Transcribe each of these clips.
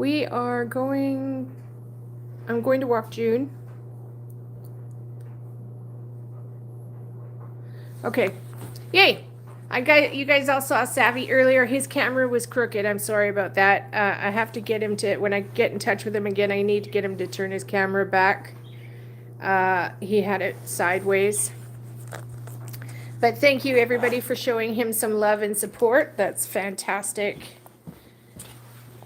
We are going, I'm going to walk June. Okay. Yay! You guys all saw Savvy earlier. His camera was crooked. I'm sorry about that. I have to get him to, when I get in touch with him again, I need to get him to turn his camera back. He had it sideways. But thank you everybody for showing him some love and support. That's fantastic.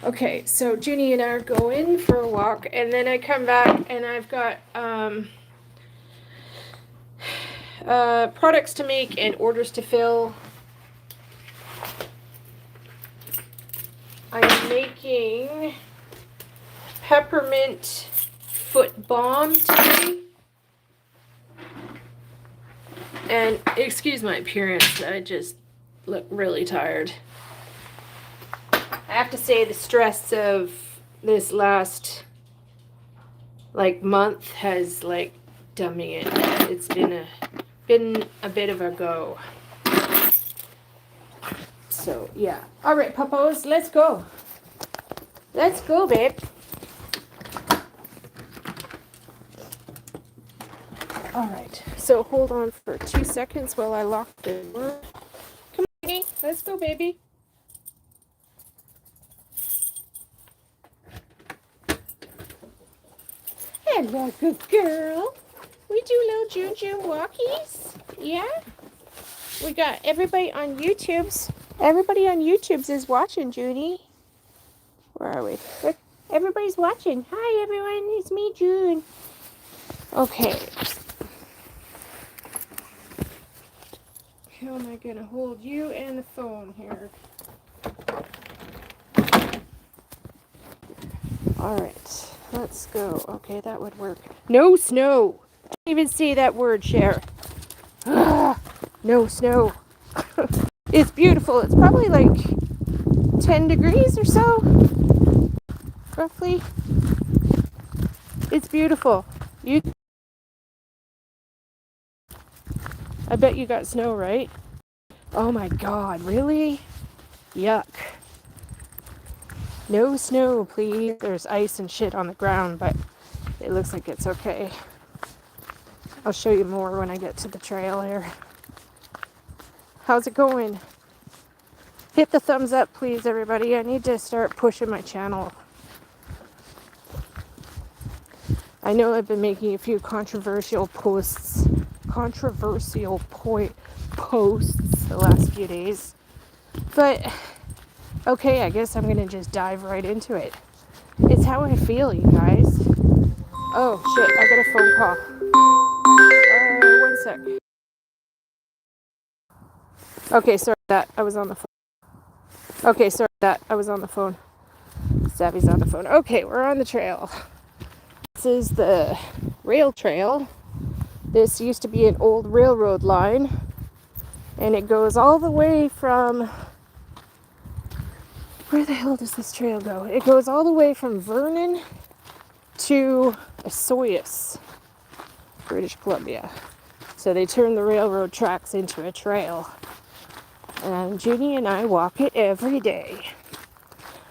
Okay, so Junie and I are going for a walk, and then I come back and I've got products to make and orders to fill. I'm making peppermint foot balm today. And excuse my appearance, I just look really tired. I have to say the stress of this last month has done me in. It's been a bit of a go. So yeah. All right, puppos, let's go. Let's go, babe. All right. So hold on for 2 seconds while I lock the door. Come on, baby. Let's go, baby. Hello, good girl. We do little June walkies. Yeah. We got everybody on YouTube's. Everybody on YouTube's is watching, Junie. Where are we? Everybody's watching. Hi, everyone. It's me, June. Okay. How am I going to hold you and the phone here? All right. Let's go. Okay, that would work. No snow. Don't even say that word, Cher. No snow. It's beautiful. It's probably 10 degrees or so, roughly. It's beautiful. I bet you got snow, right? Oh my God, really? Yuck. No snow, please. There's ice and shit on the ground, but it looks like it's okay. I'll show you more when I get to the trail here. How's it going? Hit the thumbs up, please, everybody. I need to start pushing my channel. I know I've been making a few controversial posts the last few days. But, okay, I guess I'm going to just dive right into it. It's how I feel, you guys. Oh, shit, I got a phone call. 1 sec. Okay, sorry that. I was on the phone. Savvy's on the phone. Okay, we're on the trail. This is the rail trail. This used to be an old railroad line, and it goes all the way from... Where the hell does this trail go? It goes all the way from Vernon to Osoyoos, British Columbia. So they turned the railroad tracks into a trail. And Junie and I walk it every day.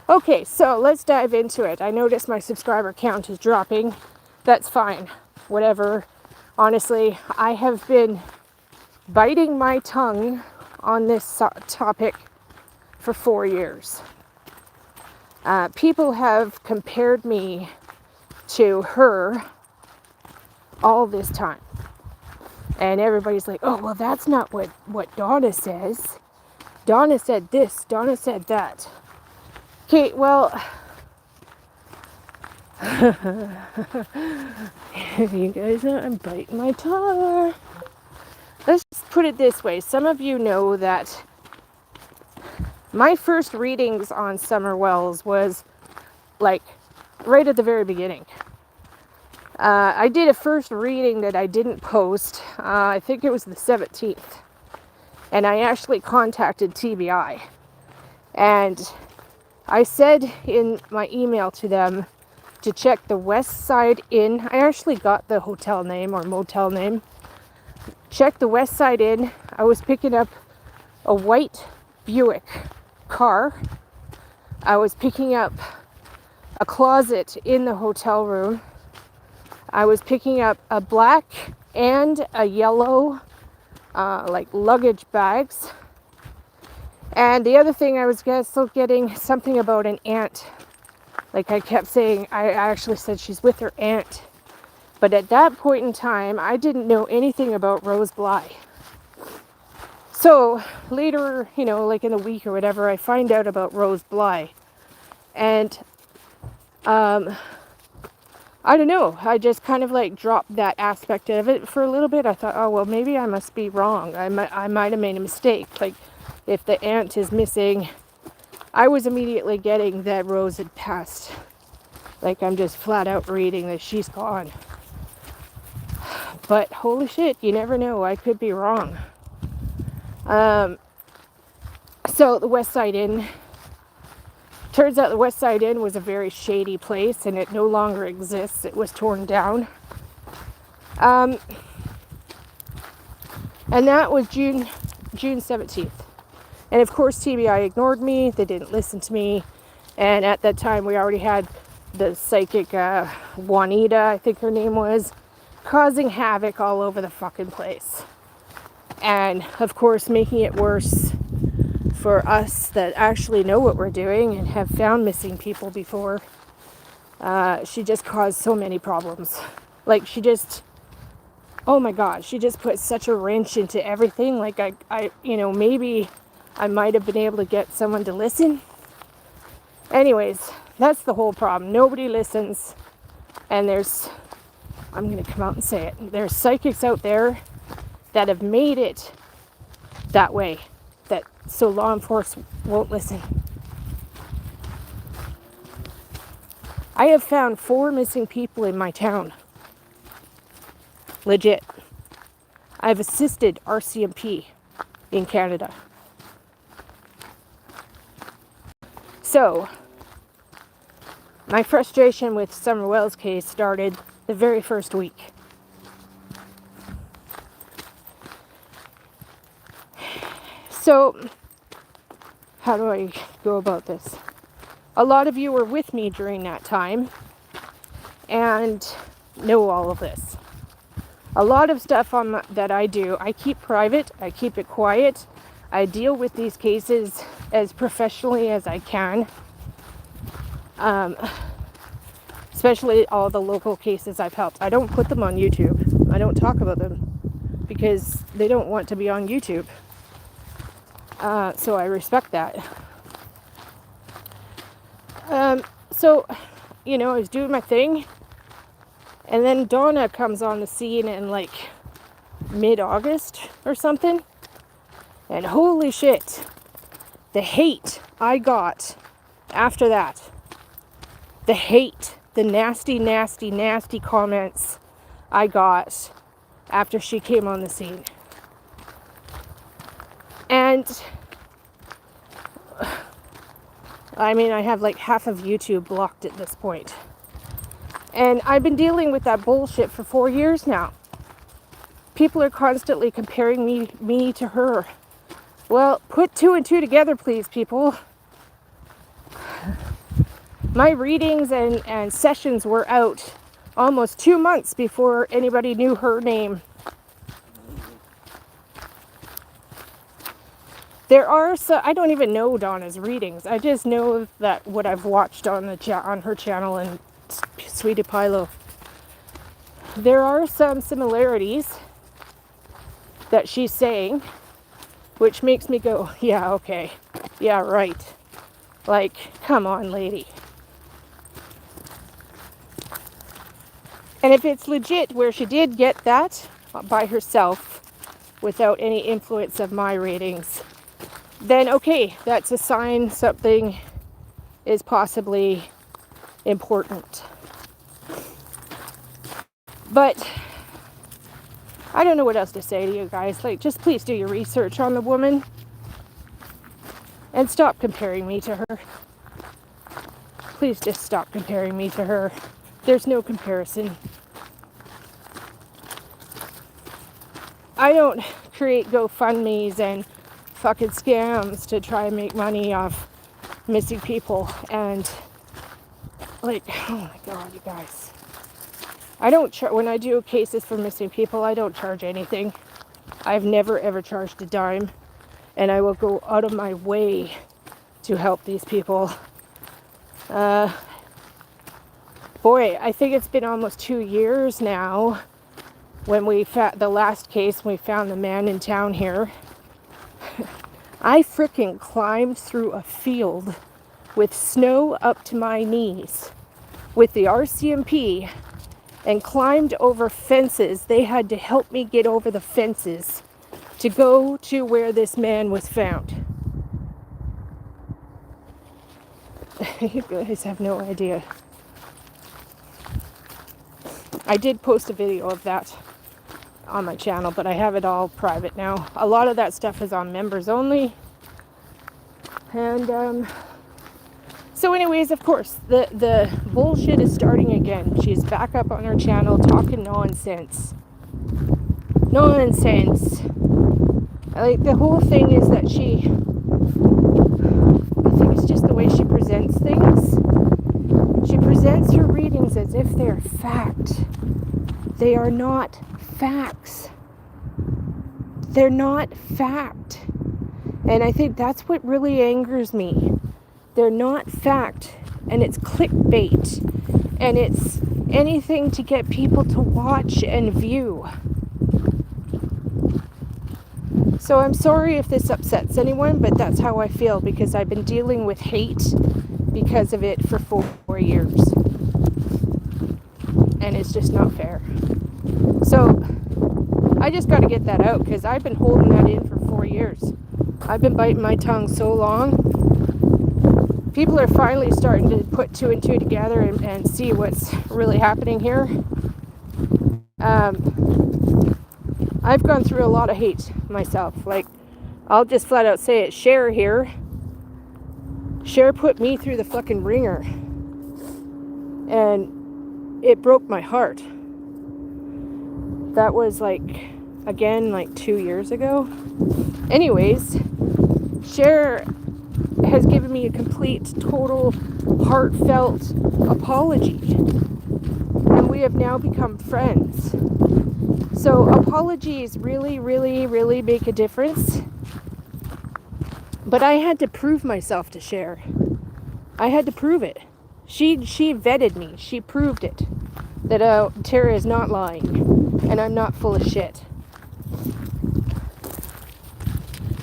Okay, so let's dive into it. I noticed my subscriber count is dropping. That's fine. Whatever. Honestly, I have been biting my tongue on this topic for 4 years. People have compared me to her all this time. And everybody's like, oh, well, that's not what Donna says. Donna said this, Donna said that. Okay, well, you guys know I'm biting my tongue. Let's just put it this way. Some of you know that my first readings on Summer Wells was right at the very beginning. I did a first reading that I didn't post. I think it was the 17th. And I actually contacted TBI. And I said in my email to them to check the West Side Inn. I actually got the hotel name or motel name. Check the West Side Inn. I was picking up a white Buick car. I was picking up a closet in the hotel room. I was picking up a black and a yellow like luggage bags. And the other thing, I was still getting something about an aunt. Like I kept saying, I actually said she's with her aunt. But at that point in time, I didn't know anything about Rose Bly. So later, like in a week or whatever, I find out about Rose Bly. And I don't know. I just kind of like dropped that aspect of it for a little bit. I thought, oh, well, maybe I must be wrong. I might have made a mistake. Like if the aunt is missing, I was immediately getting that Rose had passed. Like I'm just flat out reading that she's gone. But holy shit, you never know. I could be wrong. So the West Side Inn. Turns out the West Side Inn was a very shady place and it no longer exists. It was torn down. And that was June 17th. And of course TBI ignored me. They didn't listen to me. And at that time we already had the psychic Juanita, I think her name was, causing havoc all over the fucking place. And of course making it worse for us that actually know what we're doing and have found missing people before. She just caused so many problems. Like oh my God, she just put such a wrench into everything. Like I maybe I might have been able to get someone to listen. Anyways, that's the whole problem. Nobody listens. And I'm going to come out and say it. There's psychics out there that have made it that way. So law enforcement won't listen. I have found 4 missing people in my town. Legit. I've assisted RCMP in Canada. So, my frustration with Summer Wells case started the very first week. So, how do I go about this? A lot of you were with me during that time and know all of this. A lot of stuff that I do, I keep private, I keep it quiet. I deal with these cases as professionally as I can. Especially all the local cases I've helped. I don't put them on YouTube. I don't talk about them because they don't want to be on YouTube. So I respect that. So, I was doing my thing. And then Donna comes on the scene in like mid-August or something. And holy shit, the hate I got after that. The hate, the nasty, nasty, nasty comments I got after she came on the scene. And I mean, I have like half of YouTube blocked at this point. And I've been dealing with that bullshit for 4 years now. People are constantly comparing me to her. Well, put 2 and 2 together, please, people. My readings and sessions were out almost 2 months before anybody knew her name. There are I don't even know Donna's readings. I just know that what I've watched on her channel and Sweetie Pilo. There are some similarities that she's saying, which makes me go, yeah, okay, yeah, right. Like, come on, lady. And if it's legit where she did get that by herself without any influence of my readings, then okay, that's a sign something is possibly important. But I don't know what else to say to you guys. Like, just please do your research on the woman and stop comparing me to her. Please just stop comparing me to her. There's no comparison. I don't create GoFundMes and fucking scams to try and make money off missing people. And like, oh my God, you guys. I don't when I do cases for missing people, I don't charge anything. I've never ever charged a dime, and I will go out of my way to help these people. Boy, I think it's been almost 2 years now when we found the last case, we found the man in town here. I freaking climbed through a field with snow up to my knees with the RCMP and climbed over fences. They had to help me get over the fences to go to where this man was found. You guys have no idea. I did post a video of that on my channel, but I have it all private now. A lot of that stuff is on members only. And so anyways, of course, the bullshit is starting again. She's back up on her channel talking nonsense. Nonsense. Like, the whole thing is that I think it's just the way she presents things. She presents her readings as if they're fact. They are not facts. They're not fact. And I think that's what really angers me. They're not fact. And it's clickbait. And it's anything to get people to watch and view. So I'm sorry if this upsets anyone, but that's how I feel, because I've been dealing with hate because of it for 4 years. And it's just not fair. So I just got to get that out, because I've been holding that in for 4 years. I've been biting my tongue so long. People are finally starting to put 2 and 2 together and see what's really happening here. I've gone through a lot of hate myself. Like, I'll just flat out say it. Cher here. Cher put me through the fucking ringer. And it broke my heart. That was like 2 years ago. Anyways, Cher has given me a complete, total, heartfelt apology. And we have now become friends. So apologies really, really, really make a difference. But I had to prove myself to Cher. I had to prove it. She vetted me. She proved it. That Tara is not lying. And I'm not full of shit.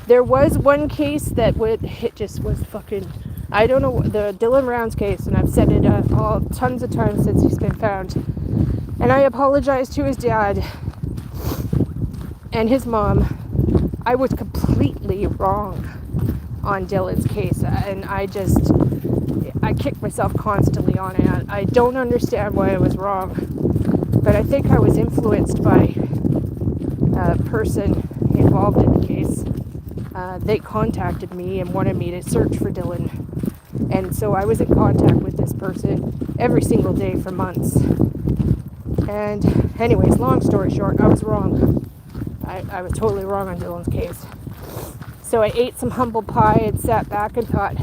There was one case that it just was fucking... I don't know, the Dylan Rounds case, and I've said it tons of times since he's been found. And I apologized to his dad and his mom. I was completely wrong on Dylan's case, and I kicked myself constantly on it. I don't understand why I was wrong, but I think I was influenced by a person involved in the case. They contacted me and wanted me to search for Dylan, and so I was in contact with this person every single day for months. And anyways, long story short, I was wrong. I was totally wrong on Dylan's case. So I ate some humble pie and sat back and thought,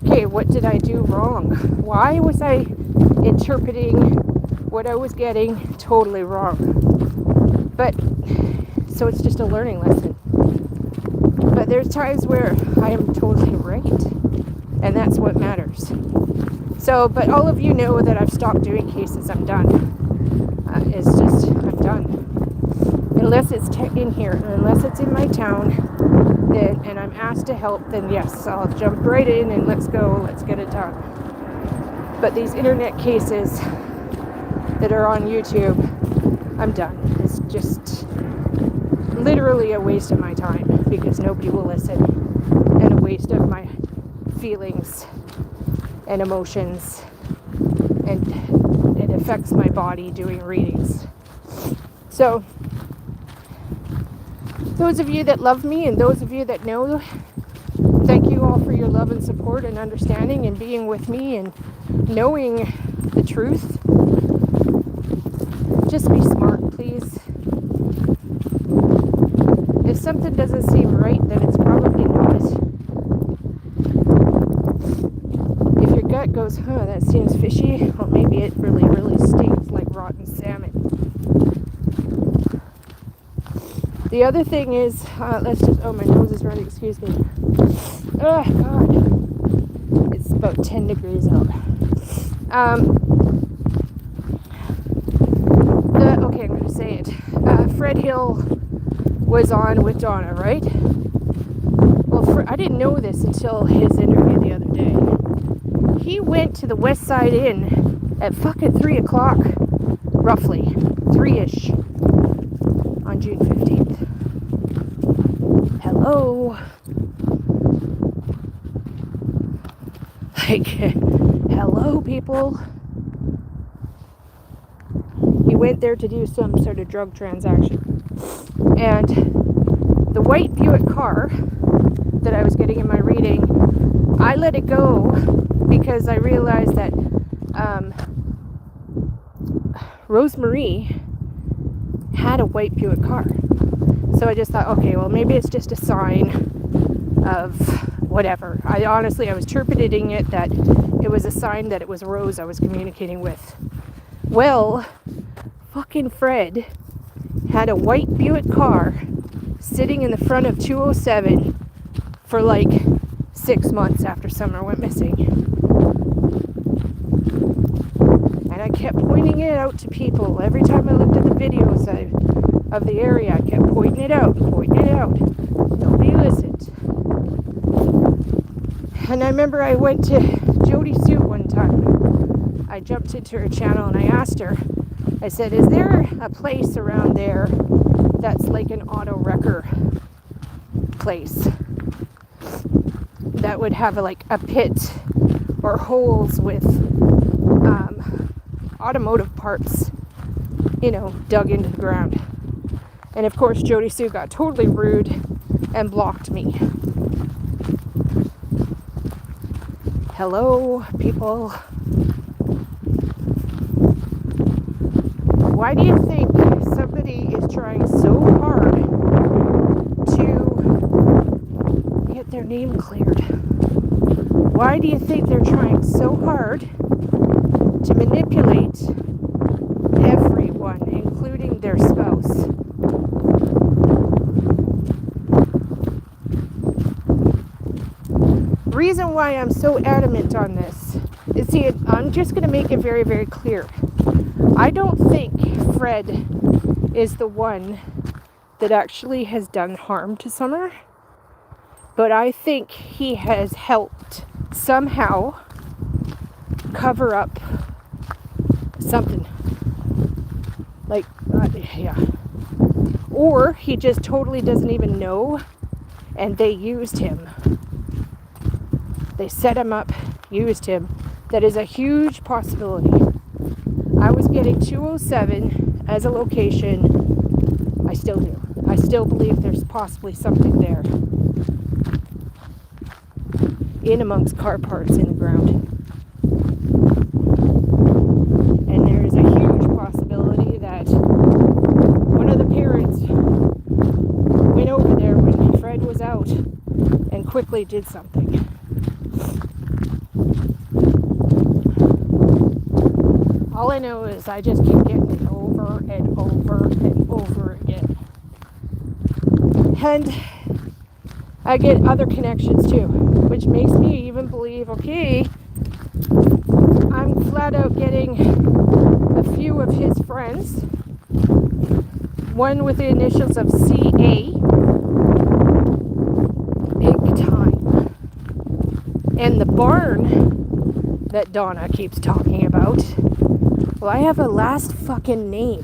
okay, what did I do wrong? Why was I interpreting what I was getting totally wrong? But, so it's just a learning lesson. But there's times where I am totally right. And that's what matters. So, but all of you know that I've stopped doing cases. I'm done. I'm done. Unless it's in here, unless it's in my town, and I'm asked to help, then yes, I'll jump right in and let's go, let's get it done. But these internet cases that are on YouTube, I'm done. It's just literally a waste of my time because nobody will listen, and a waste of my feelings and emotions, and it affects my body doing readings. So those of you that love me and those of you that know, thank you all for your love and support and understanding and being with me and knowing the truth. Just be smart, please. If something doesn't seem right, then it's probably not. If your gut that, goes, that seems fishy. Well, maybe it really, really stinks like rotten salmon. The other thing is, my nose is running, excuse me. Oh, God. It's about 10 degrees out. I'm going to say it. Fred Hill was on with Donna, right? Well, I didn't know this until his interview the other day. He went to the West Side Inn at fucking 3 o'clock, roughly, 3-ish, on June 15th. Hello? Like, hello, people? He went there to do some sort of drug transaction. And the white Buick car that I was getting in my reading, I let it go because I realized that Rosemary had a white Buick car. So I just thought, okay, well, maybe it's just a sign of whatever. I was interpreting it that it was a sign that it was Rose I was communicating with. Well, fucking Fred had a white Buick car sitting in the front of 207 for like 6 months after Summer went missing. And I kept pointing it out to people. Every time I looked at the videos of the area, I kept pointing it out. Nobody listened. And I remember I went to Jody Sue one time. I jumped into her channel and I asked her, I said, is there a place around there that's like an auto wrecker place that would have a pit or holes with automotive parts, dug into the ground? And of course, Jody Sue got totally rude and blocked me. Hello, people. Why do you think somebody is trying so hard to get their name cleared? Why do you think they're trying so hard to manipulate everyone, including their spouse? Reason why I'm so adamant on this is, I'm just going to make it very, very clear. I don't think Fred is the one that actually has done harm to Summer, but I think he has helped somehow cover up something. Or he just totally doesn't even know, and they used him. They set him up, used him. That is a huge possibility. I was getting 207 as a location. I still do. I still believe there's possibly something there in amongst car parts in the ground. And there is a huge possibility that one of the parents went over there when Fred was out and quickly did something. All I know is I just keep getting it over and over and over again. And I get other connections too, which makes me even believe, okay, I'm flat out getting a few of his friends, one with the initials of CA, big time. And the barn that Donna keeps talking about, well, I have a last fucking name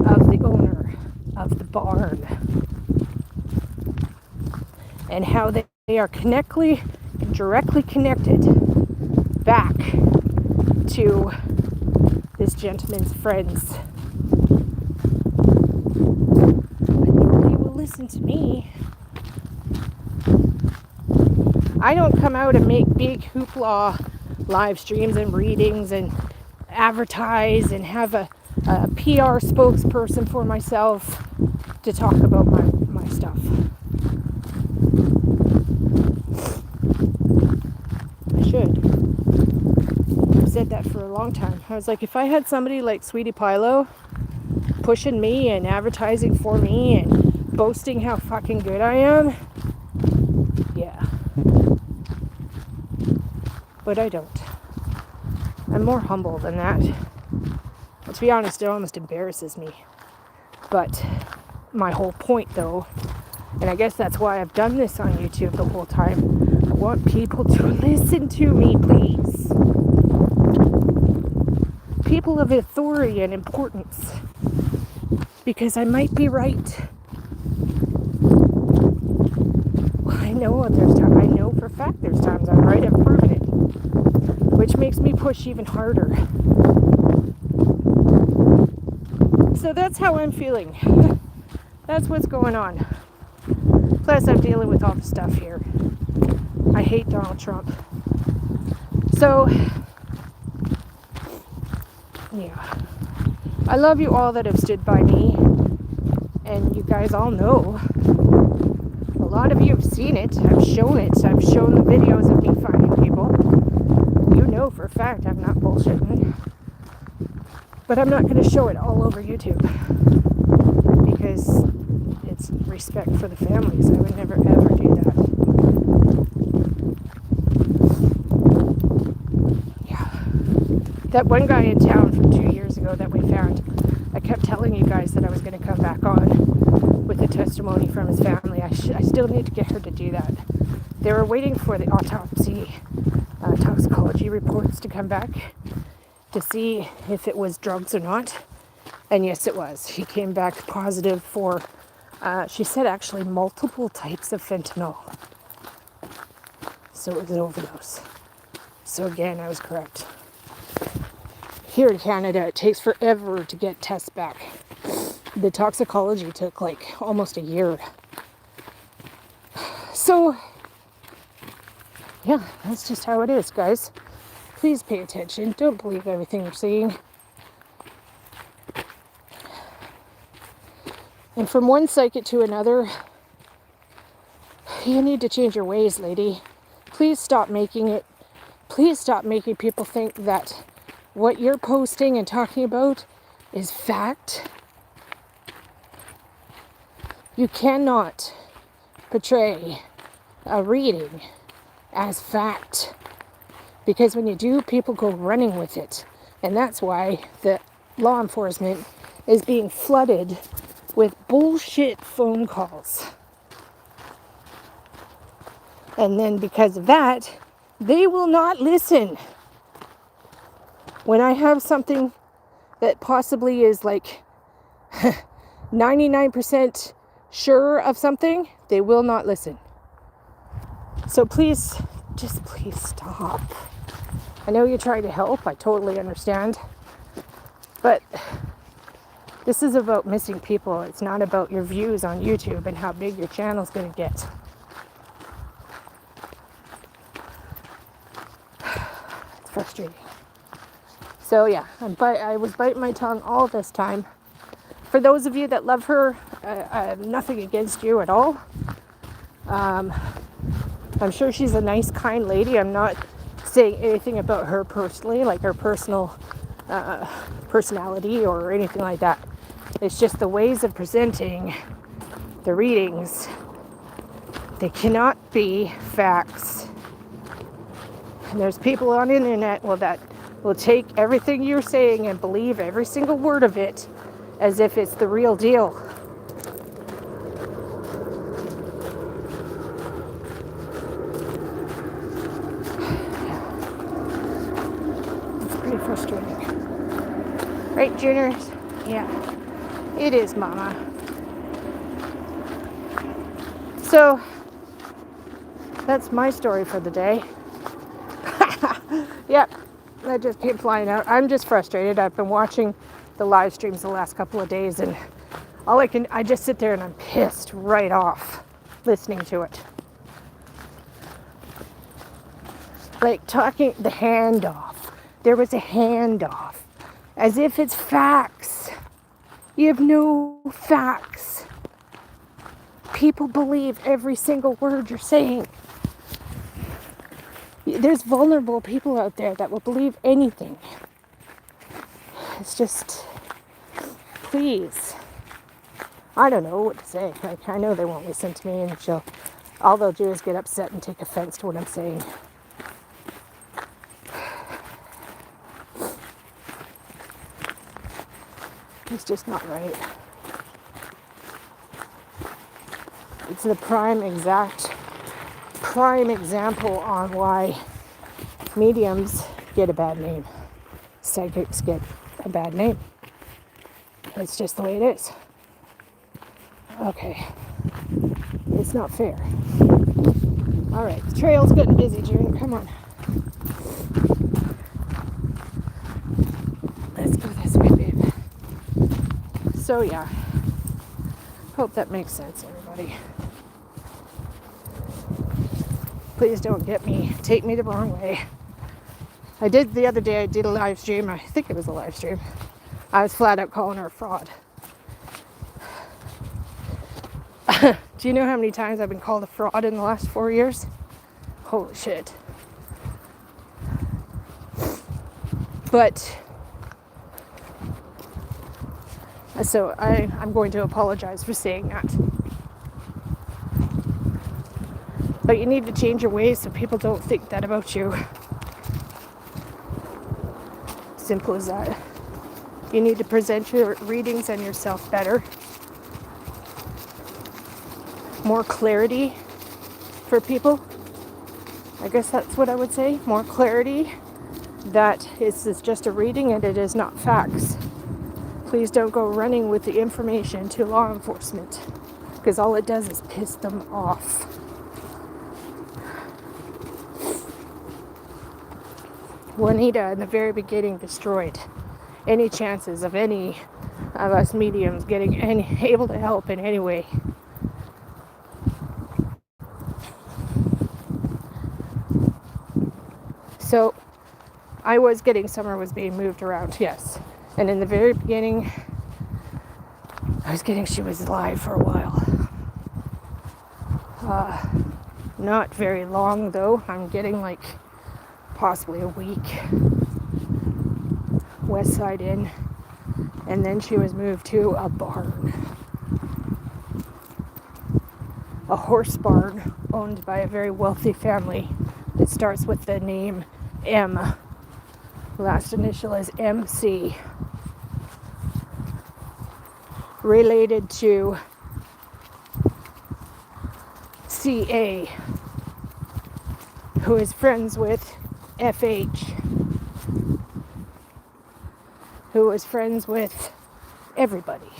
of the owner of the barn and how they are directly connected back to this gentleman's friends. But nobody will listen to me. I don't come out and make big hoopla live streams and readings and advertise and have a PR spokesperson for myself to talk about my stuff. I should. I've said that for a long time. I was like, if I had somebody like Sweetie Pilo pushing me and advertising for me and boasting how fucking good I am, yeah. But I don't. I'm more humble than that. To be honest, it almost embarrasses me. But my whole point, though, and I guess that's why I've done this on YouTube the whole time, I want people to listen to me, please. People of authority and importance. Because I might be right. Well, I know there's times, I know for a fact there's times I'm right, I've proven it. Which makes me push even harder. So that's how I'm feeling. That's what's going on. Plus, I'm dealing with all the stuff here. I hate Donald Trump. So, yeah. I love you all that have stood by me. And you guys all know. A lot of you have seen it. I've shown it. I've shown the videos of me finding people. You know for a fact I'm not bullshitting. But I'm not going to show it all over YouTube. Because it's respect for the families. I would never ever do that. Yeah. That one guy in town from 2 years ago that we found, I kept telling you guys that I was going to come back on with a testimony from his family. I still need to get her to do that. They were waiting for the autopsy, toxicology reports to come back to see if it was drugs or not. And yes, it was. He came back positive for, she said actually multiple types of fentanyl. So it was an overdose. So again, I was correct. Here in Canada, it takes forever to get tests back. The toxicology took like almost a year. So, yeah, that's just how it is, guys. Please pay attention. Don't believe everything you're seeing. And from one psychic to another, you need to change your ways, lady. Please stop making people think that what you're posting and talking about is fact. You cannot portray a reading as fact. Because when you do, people go running with it. And that's why the law enforcement is being flooded with bullshit phone calls. And then because of that, they will not listen. When I have something that possibly is like 99% sure of something, they will not listen. So please, just please stop. I know you're trying to help. I totally understand. But this is about missing people. It's not about your views on YouTube and how big your channel's going to get. It's frustrating. So yeah, I was biting my tongue all this time. For those of you that love her, I have nothing against you at all. I'm sure she's a nice, kind lady. I'm not saying anything about her personally, like her personal personality or anything like that. It's just the ways of presenting the readings. They cannot be facts. And there's people on the internet that will take everything you're saying and believe every single word of it as if it's the real deal. It's pretty frustrating. Right, Juniors? Yeah. It is, Mama. So, that's my story for the day. Yep, that just came flying out. I'm just frustrated. I've been watching the live streams the last couple of days, and I just sit there and I'm pissed right off listening to it. Like talking, the handoff. There was a handoff. As if it's facts. You have no facts. People believe every single word you're saying. there's vulnerable people out there that will believe anything. It's just, please. I don't know what to say. Like, I know they won't listen to me, and all they'll do is get upset and take offense to what I'm saying. It's just not right. It's the prime example on why mediums get a bad name. Psychics get a bad name. It's just the way it is. Okay. It's not fair. All right, the trail's getting busy, June. Come on. Let's go this way, babe. So yeah, hope that makes sense, everybody. Please don't take me the wrong way. The other day I did a live stream. I think it was a live stream. I was flat out calling her a fraud. Do you know how many times I've been called a fraud in the last 4 years? Holy shit. But, so I'm going to apologize for saying that. But you need to change your ways so people don't think that about you. Simple as that. You need to present your readings and yourself better. More clarity for people. I guess that's what I would say. More clarity that this is just a reading and it is not facts. Please don't go running with the information to law enforcement, because all it does is piss them off. Juanita in the very beginning destroyed any chances of any of us mediums getting able to help in any way. So Summer was being moved around, yes. And in the very beginning, she was alive for a while. Not very long though. I'm getting like possibly a week. West Side Inn. And then she was moved to a barn. A horse barn owned by a very wealthy family that starts with the name M. Last initial is MC. Related to CA, who is friends with FH, who is friends with everybody.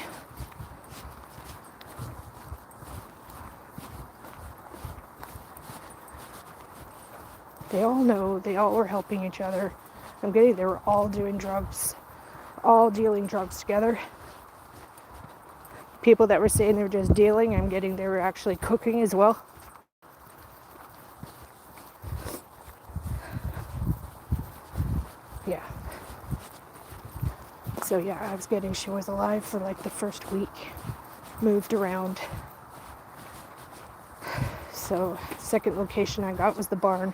They all know, they all were helping each other. They were all doing drugs, all dealing drugs together. People that were saying they were just dealing, they were actually cooking as well. Yeah. So yeah, she was alive for like the first week, moved around. So second location I got was the barn.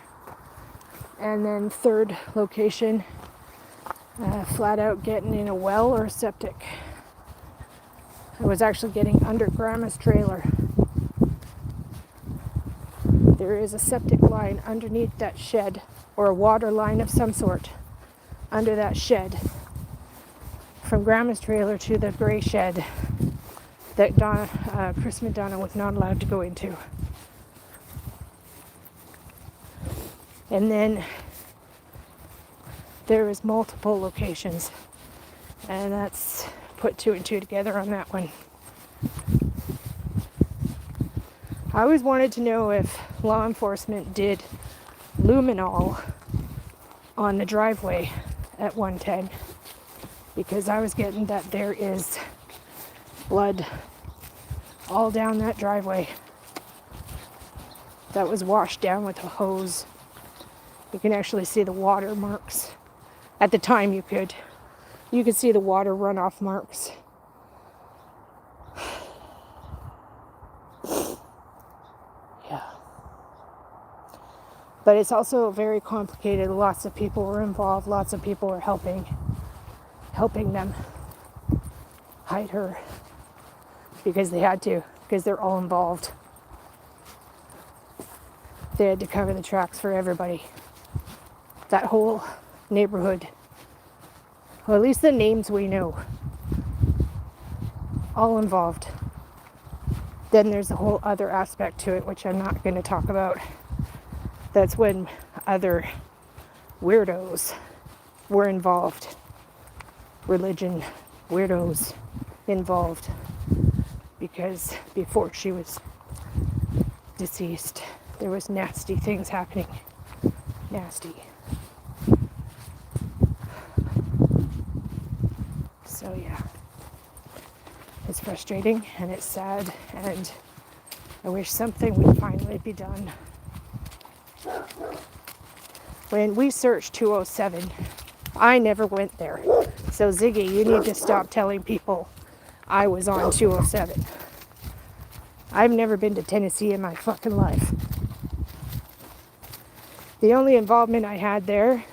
And then third location, flat out getting in a well or a septic. I was actually getting under Grandma's trailer. There is a septic line underneath that shed, or a water line of some sort under that shed, from Grandma's trailer to the gray shed that Chris McDonough was not allowed to go into. And then there is multiple locations, and that's put 2 and 2 together on that one. I always wanted to know if law enforcement did luminol on the driveway at 110, because I was getting that there is blood all down that driveway that was washed down with a hose. You can actually see the water marks. At the time you could see the water runoff marks. But it's also very complicated. Lots of people were involved. Lots of people were helping them hide her because they had to, because they're all involved. They had to cover the tracks for everybody. That whole neighborhood. Well, at least the names we know. All involved. Then there's a whole other aspect to it, which I'm not going to talk about. That's when other weirdos were involved. Religion weirdos involved. Because before she was deceased, there was nasty things happening. Nasty. So yeah. It's frustrating and it's sad, and I wish something would finally be done. When we searched 207, I never went there. So Ziggy, you need to stop telling people I was on 207. I've never been to Tennessee in my fucking life. The only involvement I had there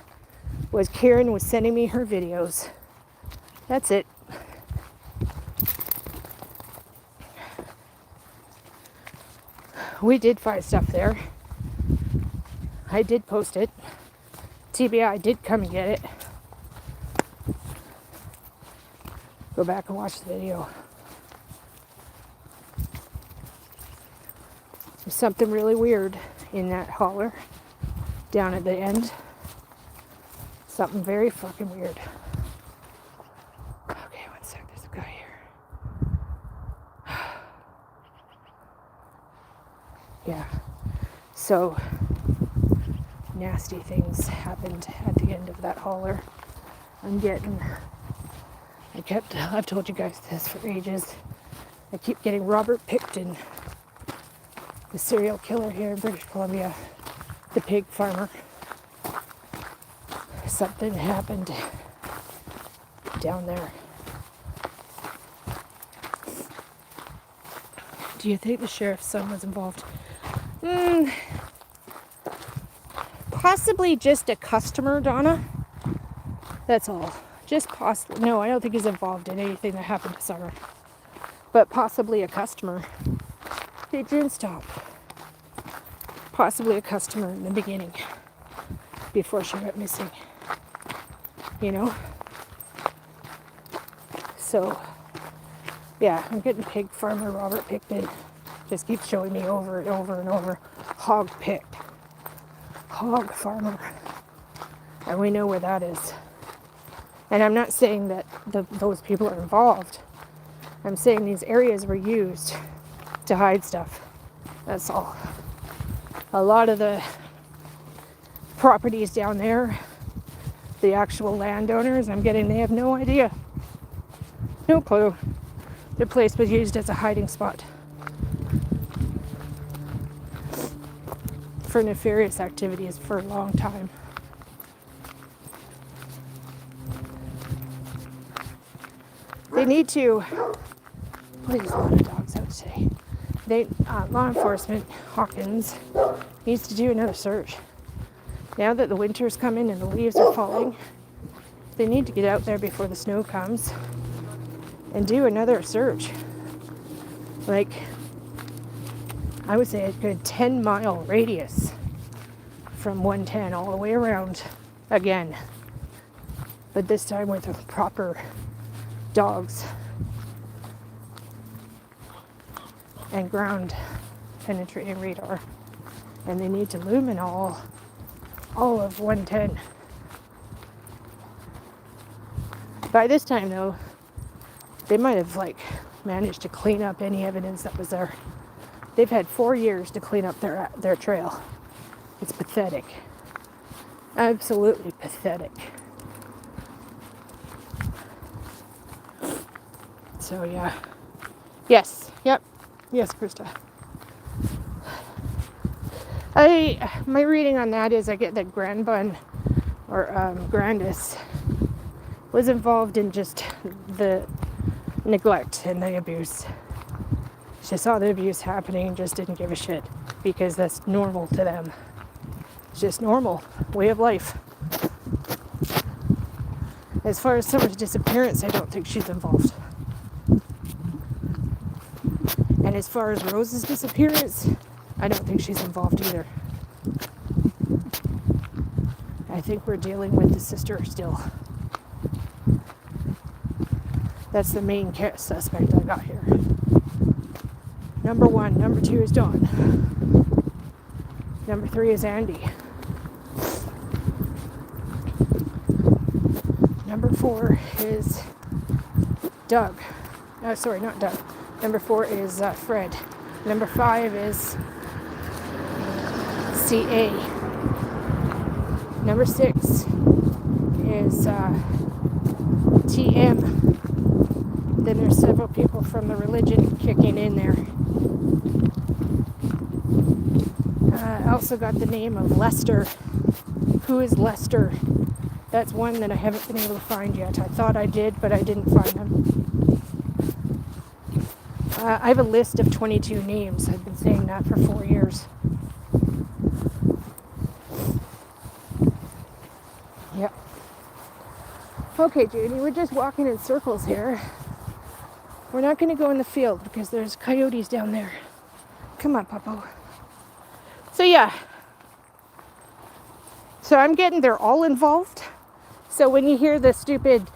was Karen was sending me her videos. That's it. We did find stuff there. I did post it. TBI did come and get it. Go back and watch the video. There's something really weird in that holler down at the end. Something very fucking weird. Okay, one sec, there's a guy here. Yeah. So nasty things happened at the end of that holler. I've told you guys this for ages. I keep getting Robert Pickton, the serial killer here in British Columbia, the pig farmer. Something happened down there. Do you think the sheriff's son was involved? Possibly just a customer, Donna. That's all. Just possibly. No, I don't think he's involved in anything that happened to Summer. But possibly a customer. Hey, June, stop. Possibly a customer in the beginning. Before she went missing. You know? So, yeah, I'm getting pig farmer Robert Pickton. Just keeps showing me over and over and over. Hog picked. Hog farmer. And we know where that is. And I'm not saying that those people are involved. I'm saying these areas were used to hide stuff. That's all. A lot of the properties down there, the actual landowners, they have no idea. No clue. Their place was used as a hiding spot for nefarious activities for a long time. They need to. There's a lot of dogs out today. Law enforcement, Hawkins, needs to do another search. Now that the winter's coming and the leaves are falling, they need to get out there before the snow comes and do another search. Like, I would say a good 10-mile radius from 110 all the way around again. But this time with proper dogs and ground penetrating radar. And they need to lumen all of 110. By this time though, they might have managed to clean up any evidence that was there. They've had 4 years to clean up their trail. It's pathetic. Absolutely pathetic. So yeah. Yes. Yep. Yes, Krista. My reading on that is I get that Granbun or Grandis was involved in just the neglect and the abuse. She saw the abuse happening and just didn't give a shit because that's normal to them. It's just normal way of life. As far as Summer's disappearance, I don't think she's involved. And as far as Rose's disappearance, I don't think she's involved either. I think we're dealing with the sister still. That's the main suspect I got here. Number 1. Number 2 is Dawn. Number 3 is Andy. Number 4 is Doug. Sorry, not Doug. Number 4 is Fred. Number 5 is CA. Number 6 is TM. Then there's several people from the religion kicking in there. I also got the name of Lester. Who is Lester? That's one that I haven't been able to find yet. I thought I did, but I didn't find him. I have a list of 22 names. I've been saying that for 4 years. Yep. Okay, Judy, we're just walking in circles here. We're not going to go in the field because there's coyotes down there. Come on, Puppo. So yeah. So I'm getting they're all involved. So when you hear the stupid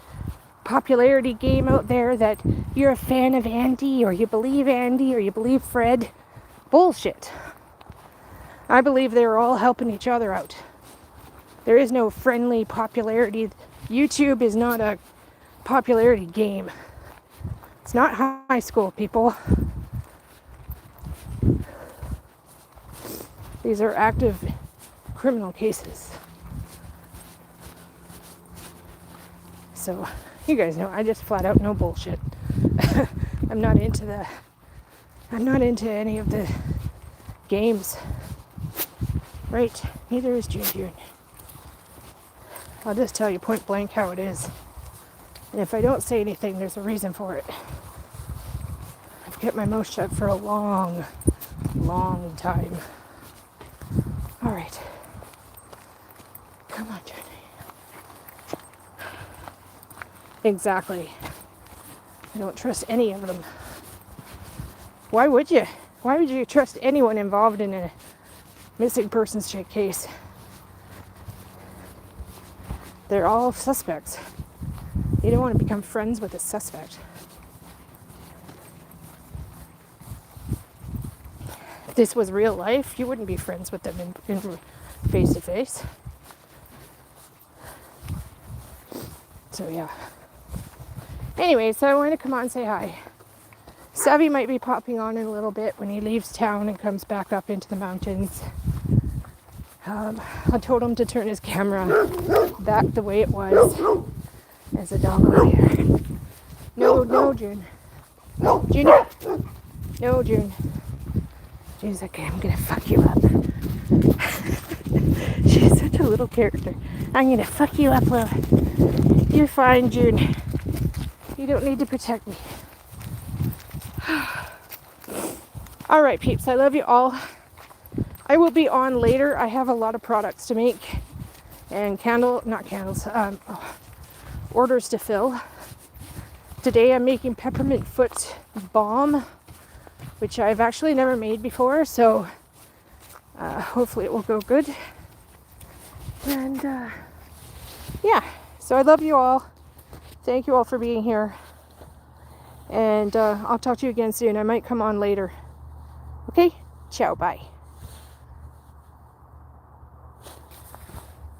popularity game out there that you're a fan of Andy or you believe Fred, bullshit. I believe they're all helping each other out. There is no friendly popularity. YouTube is not a popularity game. It's not high school, people. These are active criminal cases. So, you guys know, I just flat out no bullshit. I'm not into any of the games. Right? Neither is June. I'll just tell you point blank how it is. And if I don't say anything, there's a reason for it. I've kept my mouth shut for a long, long time. All right. Come on, Jenny. Exactly. I don't trust any of them. Why would you? Why would you trust anyone involved in a missing persons case? They're all suspects. You don't want to become friends with a suspect. If this was real life, you wouldn't be friends with them in face to face. So yeah. Anyway, so I wanted to come on and say hi. Savvy might be popping on in a little bit when he leaves town and comes back up into the mountains. I told him to turn his camera back the way it was as the dog was here. No, June. June. No, June. June's like, I'm gonna fuck you up. She's such a little character. I'm gonna fuck you up, love. You're fine, June. You don't need to protect me. All right, peeps. I love you all. I will be on later. I have a lot of products to make and orders to fill. Today I'm making peppermint foot balm, which I've actually never made before, so hopefully it will go good. And yeah, so I love you all. Thank you all for being here. And I'll talk to you again soon. I might come on later. Okay? Ciao, bye.